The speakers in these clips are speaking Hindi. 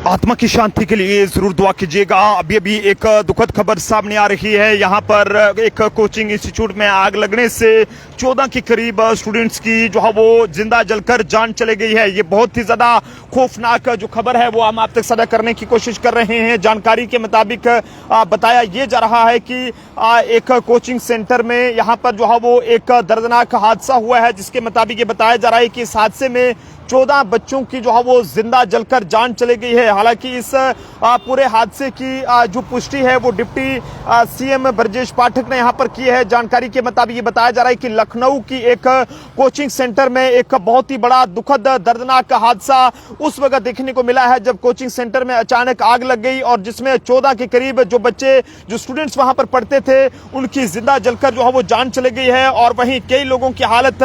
आत्मा की शांति के लिए जरूर दुआ कीजिएगा। अभी अभी एक दुखद खबर सामने आ रही है। यहाँ पर एक कोचिंग इंस्टीट्यूट में आग लगने से 14 के करीब स्टूडेंट्स की जो है वो जिंदा जलकर जान चली गई है। ये बहुत ही ज्यादा खौफनाक जो खबर है वो हम आप तक साझा करने की कोशिश कर रहे हैं। जानकारी के मुताबिक बताया ये जा रहा है कि एक कोचिंग सेंटर में यहाँ पर जो है वो एक दर्दनाक हादसा हुआ है, जिसके मुताबिक ये बताया जा रहा है कि इस हादसे में 14 बच्चों की जो है वो जिंदा जलकर जान चली गई है। हालांकि इस पूरे हादसे की जो पुष्टि है वो डिप्टी सीएम ब्रजेश पाठक ने यहां पर की है। जानकारी के मुताबिक ये बताया जा रहा है कि लखनऊ की एक कोचिंग सेंटर में एक बहुत ही बड़ा दुखद दर्दनाक हादसा उस वक्त देखने को मिला है जब कोचिंग सेंटर में अचानक आग लग गई और जिसमें 14 के करीब जो स्टूडेंट्स वहां पर पढ़ते थे उनकी जिंदा जलकर जो है वो जान चली गई है। और वहीं कई लोगों की हालत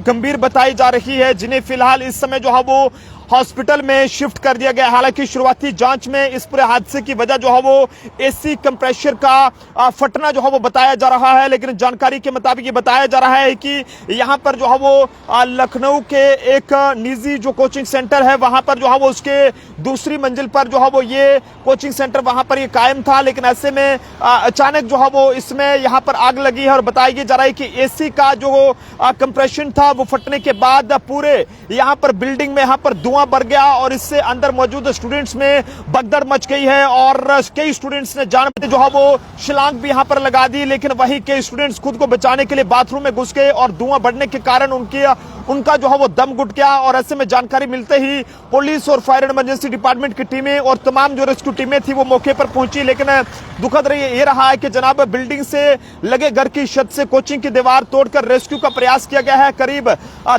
गंभीर बताई जा रही है, जिन्हें फिलहाल इस समय जो है वो हॉस्पिटल में शिफ्ट कर दिया गया। हालांकि शुरुआती जांच में इस पूरे हादसे की वजह जो है वो एसी कंप्रेसर का फटना जो है वो बताया जा रहा है, लेकिन जानकारी के मुताबिक ये बताया जा रहा है कि यहां पर जो है वो लखनऊ के एक निजी जो कोचिंग सेंटर है वहां पर जो है वो उसके दूसरी मंजिल पर जो है वो ये कोचिंग सेंटर वहां पर ये कायम था, लेकिन ऐसे में अचानक जो है वो इसमें यहां पर आग लगी है। और बताया जा रहा है कि एसी का जो कंप्रेशन था वो फटने के बाद पूरे यहां पर बिल्डिंग में यहां पर धुआं बढ़ गया और इससे अंदर मौजूद स्टूडेंट्स में भगदड़ मच गई है। और कई स्टूडेंट्स ने जान जो है वो छलांग भी यहां पर लगा दी, लेकिन वही कई स्टूडेंट्स खुद को बचाने के लिए बाथरूम में घुस गए और धुआं बढ़ने के कारण उनका जो है वो दम घुट गया। और ऐसे में जानकारी मिलते ही पुलिस और फायर एंड इमरजेंसी डिपार्टमेंट की टीमें और तमाम जो रेस्क्यू टीमें थी वो मौके पर पहुंची, लेकिन दुखद ये रहा है कि जनाब बिल्डिंग से लगे घर की छत से कोचिंग की दीवार तोड़कर रेस्क्यू का प्रयास किया गया है। करीब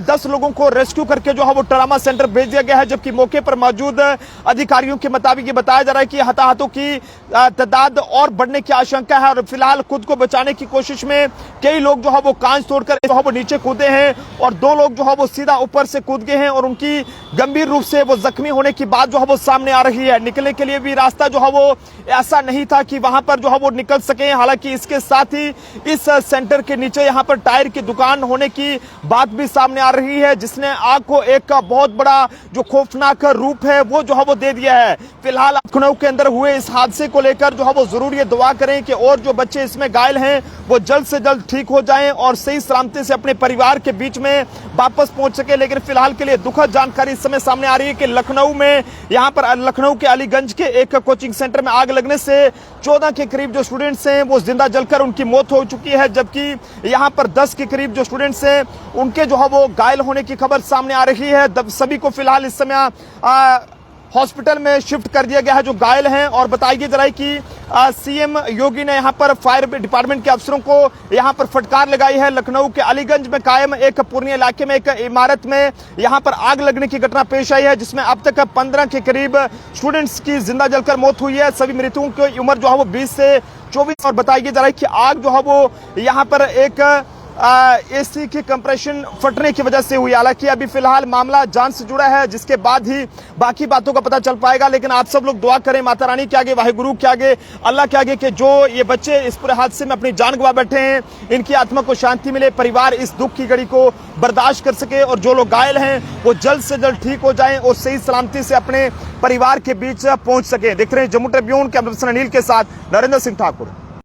10 लोगों को रेस्क्यू करके जो है वो ट्रामा सेंटर भेज दिया गया है, जबकि मौके पर मौजूद अधिकारियों के मुताबिक ये बताया जा रहा है कि हताहतों की तादाद और बढ़ने की आशंका है। और फिलहाल खुद को बचाने की कोशिश में कई लोग जो है वो कांच तोड़कर जो है वो नीचे कूदे हैं और 2 लोग जो है वो सीधा ऊपर से कूद गए हैं और उनकी गंभीर रूप से वो जख्मी होने की बात जो है वो सामने आ रही है। निकलने के लिए भी रास्ता जो है वो ऐसा नहीं था कि वहां पर जो है वो निकल सके। हालांकि इसके साथ ही इस सेंटर के नीचे यहां पर टायर की दुकान होने की बात भी सामने आ रही है, जिसने आग को एक बहुत बड़ा जो खौफनाक रूप है वो जो है वो दे दिया है। फिलहाल लखनऊ के अंदर हुए इस हादसे को लेकर जो है वो जरूर ये दुआ करें कि और जो बच्चे इसमें घायल हैं वो जल्द से जल्द ठीक हो जाएं और सही सलामती से अपने परिवार के बीच में वापस पहुंच सके। लेकिन फिलहाल के लिए दुखद जानकारी इस समय सामने आ रही है कि लखनऊ में यहां पर लखनऊ के अलीगंज के एक कोचिंग सेंटर में आग लगने से 14 के करीब जो स्टूडेंट्स हैं वो जिंदा जलकर उनकी मौत हो चुकी है, जबकि यहां पर 10 के करीब जो स्टूडेंट्स हैं उनके जो है वो घायल होने की खबर सामने आ रही है। सभी को फिलहाल इस समय हॉस्पिटल में शिफ्ट कर दिया गया है जो घायल हैं। और बताइए जरा कि सीएम योगी ने यहां पर फायर डिपार्टमेंट के अफसरों को यहां पर फटकार लगाई है। लखनऊ के अलीगंज में कायम एक पूर्णिया इलाके में एक इमारत में यहां पर आग लगने की घटना पेश आई है, जिसमें अब तक 15 के करीब स्टूडेंट्स की जिंदा जलकर मौत हुई है। सभी मृतकों की उम्र जो है वो 20 से 24। और बताइए जरा कि आग जो है वो यहां पर एक एसी की कंप्रेशन फटने की वजह से हुई। हालांकि अभी फिलहाल मामला जांच से जुड़ा है, जिसके बाद ही बाकी बातों का पता चल पाएगा। लेकिन आप सब लोग दुआ करें माता रानी के आगे, वाहिगुरु के आगे, अल्लाह के आगे कि जो ये बच्चे इस पूरे हादसे में अपनी जान गंवा बैठे हैं इनकी आत्मा को शांति मिले, परिवार इस दुख की घड़ी को बर्दाश्त कर सके और जो लोग घायल हैं वो जल्द से जल्द ठीक हो जाएं और सही सलामती से अपने परिवार के बीच पहुंच सके। देख रहे हैं Jammu Tribune, camera person Anil के साथ नरेंद्र सिंह ठाकुर।